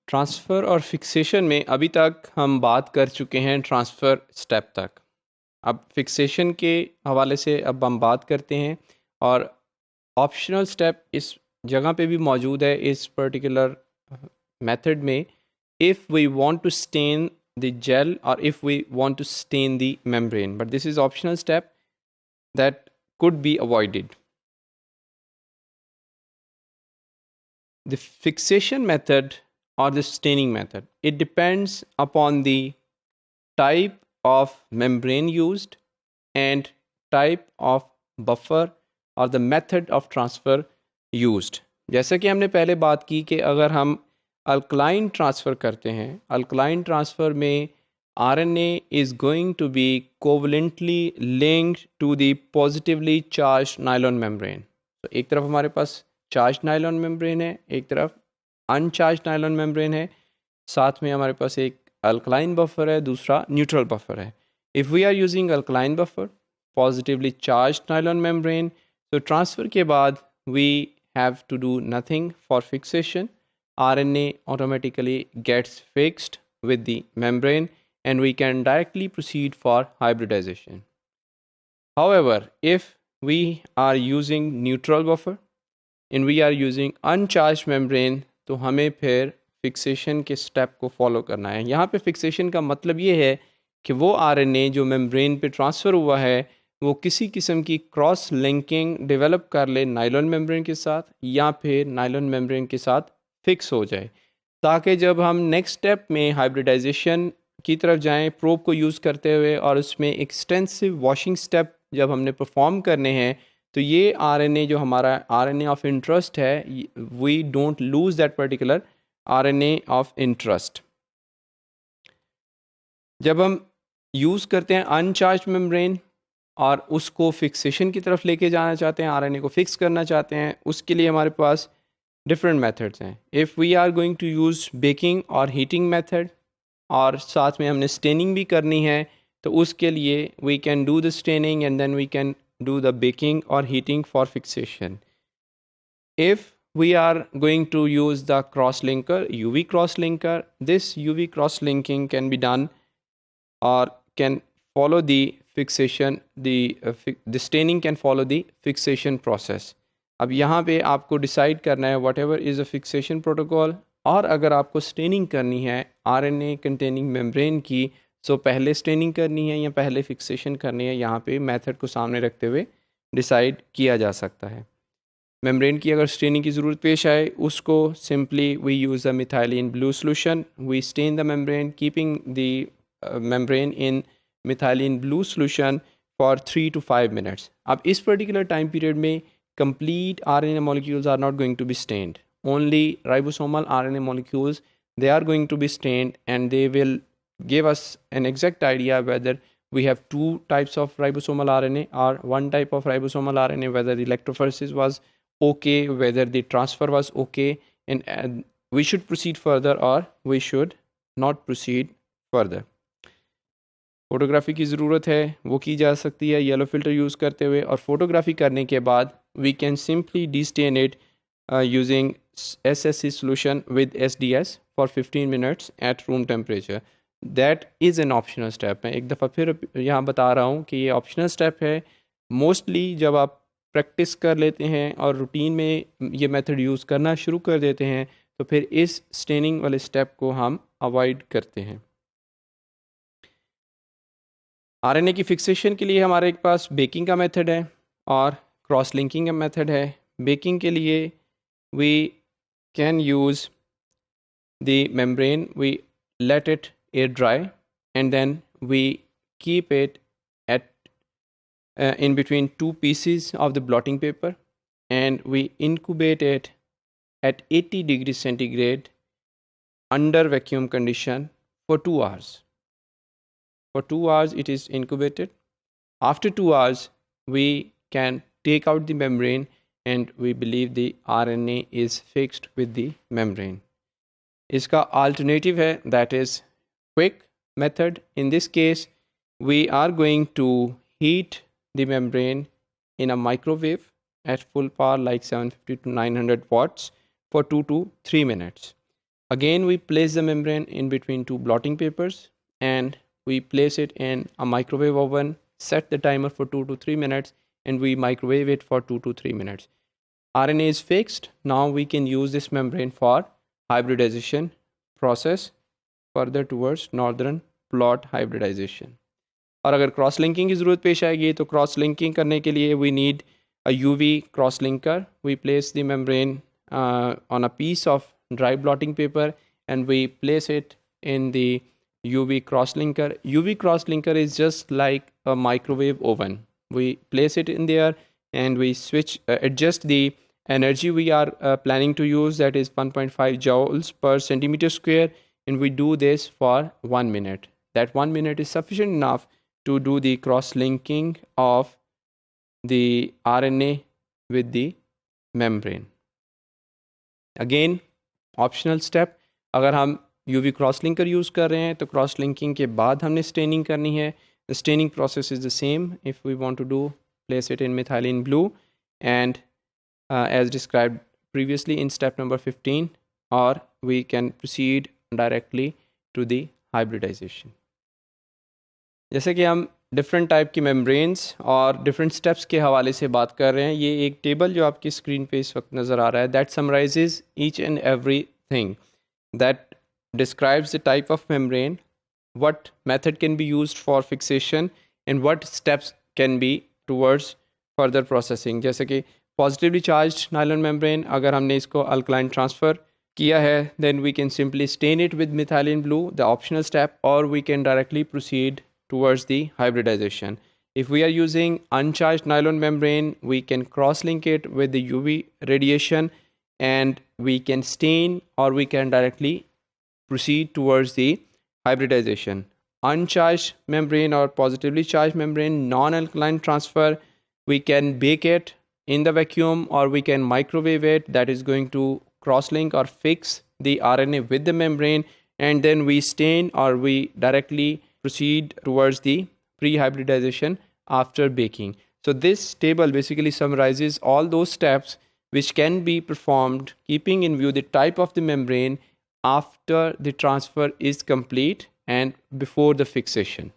Transfer और fixation में अभी तक हम बात कर चुके हैं ट्रांसफ़र स्टेप तक। अब फिक्सेशन के हवाले से अब हम बात करते हैं और ऑप्शनल स्टेप इस जगह पे भी मौजूद है इस पर्टिकुलर मेथड में। If we want to stain the gel और if we want to stain the membrane, but this is optional step that could be avoided. The fixation method or the staining method, it depends upon the type of membrane used and type of buffer or the method of transfer used. जैसा कि हमने पहले बात की कि अगर हम alkaline transfer करते हैं, अल्कलाइन ट्रांसफ़र में RNA is going to be covalently linked to the positively charged nylon membrane. तो एक तरफ हमारे पास चार्ज नाइलॉन मेम्ब्रेन है, एक तरफ अनचार्ज नाइलॉन मेम्ब्रेन है, साथ में हमारे पास एक अल्कलाइन बफर है, दूसरा न्यूट्रल बफर है. If we are using alkaline buffer positively charge nylon membrane, तो ट्रांसफ़र के बाद we have to do nothing for fixation. RNA automatically gets fixed with the membrane and we can directly proceed for hybridization. However, if we are using neutral buffer and we are using uncharged membrane, तो हमें फिर fixation के step को follow करना है. यहाँ पे fixation का मतलब ये है कि वो RNA जो मेम्ब्रेन पे ट्रांसफ़र हुआ है वो किसी किस्म की क्रॉस लिंकिंग डेवलप कर ले नाइलॉन मेम्ब्रेन के साथ या फिर नाइलॉन मेम्ब्रेन के साथ फिक्स हो जाए, ताकि जब हम नेक्स्ट स्टेप में हाइब्रिडाइजेशन की तरफ जाएं प्रोब को यूज़ करते हुए और उसमें एक्सटेंसिव वॉशिंग स्टेप जब हमने परफॉर्म करने हैं, तो ये RNA जो हमारा RNA ऑफ इंटरेस्ट है, we don't lose that particular RNA of interest. जब हम यूज़ करते हैं अनचार्ज मेम्ब्रेन और उसको फिक्सेशन की तरफ लेके जाना चाहते हैं, RNA को फिक्स करना चाहते हैं, उसके लिए हमारे पास डिफरेंट मेथड्स हैं. If we are going to use baking और हीटिंग मेथड और साथ में हमने स्टेनिंग भी करनी है, तो उसके लिए we can do the staining and then we can do the baking or heating for fixation. If we are going to use the cross-linker, UV cross-linker, this UV cross-linking can be done or can follow the fixation, the staining can follow the fixation process. अब यहाँ पे आपको decide करना है whatever is a fixation protocol, और अगर आपको staining करनी है RNA containing membrane की, सो पहले स्टेनिंग करनी है या पहले फिक्सेशन करनी है, यहाँ पे मेथड को सामने रखते हुए डिसाइड किया जा सकता है. मेम्ब्रेन की अगर स्टेनिंग की ज़रूरत पेश आए, उसको simply we use a methylene blue solution, we stain the membrane keeping the membrane in methylene blue solution for 3 to 5 minutes. अब इस पर्टिकुलर टाइम पीरियड में complete RNA molecules are not going to be stained. Only ribosomal RNA molecules, they are going to be stained and they will give us an exact idea whether we have two types of ribosomal RNA or one type of ribosomal RNA, whether the electrophoresis was okay, whether the transfer was okay, and we should proceed further or we should not proceed further. Photography की ज़रूरत है वो की जा सकती है yellow filter use करते हुए, और फोटोग्राफी करने के बाद we can simply destain it using SSC solution with SDS for 15 minutes at room temperature. That is an optional step. मैं एक दफ़ा फिर यहाँ बता रहा हूँ कि ये ऑप्शनल स्टेप है. मोस्टली जब आप प्रैक्टिस कर लेते हैं और रूटीन में ये मेथड यूज़ करना शुरू कर देते हैं, तो फिर इस स्टेनिंग वाले स्टेप को हम अवॉइड करते हैं. RNA की फिक्सेशन के लिए हमारे पास बेकिंग का मेथड है और क्रॉस लिंकिंग का मेथड है. बेकिंग के लिए we can use the membrane, we let it air dry and then we keep it at in between two pieces of the blotting paper and we incubate it at 80 degrees centigrade under vacuum condition for 2 hours. For 2 hours it is incubated. After 2 hours we can take out the membrane and we believe the RNA is fixed with the membrane. इसका alternative है, that is quick method. In this case we are going to heat the membrane in a microwave at full power like 750 to 900 watts for 2 to 3 minutes. Again, we place the membrane in between two blotting papers and we place it in a microwave oven, set the timer for 2 to 3 minutes, and we microwave it for 2 to 3 minutes. RNA is fixed. Now we can use this membrane for hybridization process further towards northern blot hybridization. और अगर cross linking की ज़रूरत पेश आएगी तो cross linking करने के लिए we need a UV cross linker. We place the membrane on a piece of dry blotting paper and we place it in the UV cross linker. UV cross linker is just like a microwave oven. We place it in there and we adjust the energy we are planning to use, that is 1.5 joules per centimeter square, and we do this for 1 minute. That 1 minute is sufficient enough to do the cross linking of the RNA with the membrane. Again, optional step, अगर हम UV cross linker use कर रहे हैं तो cross linking के बाद हमने staining करनी है. The staining process is the same. If we want to do, place it in methylene blue and as described previously in step number 15, or we can proceed directly to the hybridization. जैसे कि हम different type की membranes और different steps के हवाले से बात कर रहे हैं, ये एक टेबल जो आपकी स्क्रीन पे इस वक्त नज़र आ रहा है, that summarises each and every thing, that describes the type of membrane, what method can be used for fixation and what steps can be towards further processing. जैसे कि positively charged nylon membrane, अगर हमने इसको alkaline transfer किया है, then we can simply stain it with methylene blue, the optional step, or we can directly proceed towards the hybridization. If we are using uncharged nylon membrane, we can cross-link it with the UV radiation and we can stain, or we can directly proceed towards the hybridization. Uncharged membrane or positively charged membrane, non-alkaline transfer, we can bake it in the vacuum or we can microwave it. That is going to cross-link or fix the RNA with the membrane, and then we stain or we directly proceed towards the pre-hybridization after baking. So this table basically summarizes all those steps which can be performed keeping in view the type of the membrane after the transfer is complete and before the fixation.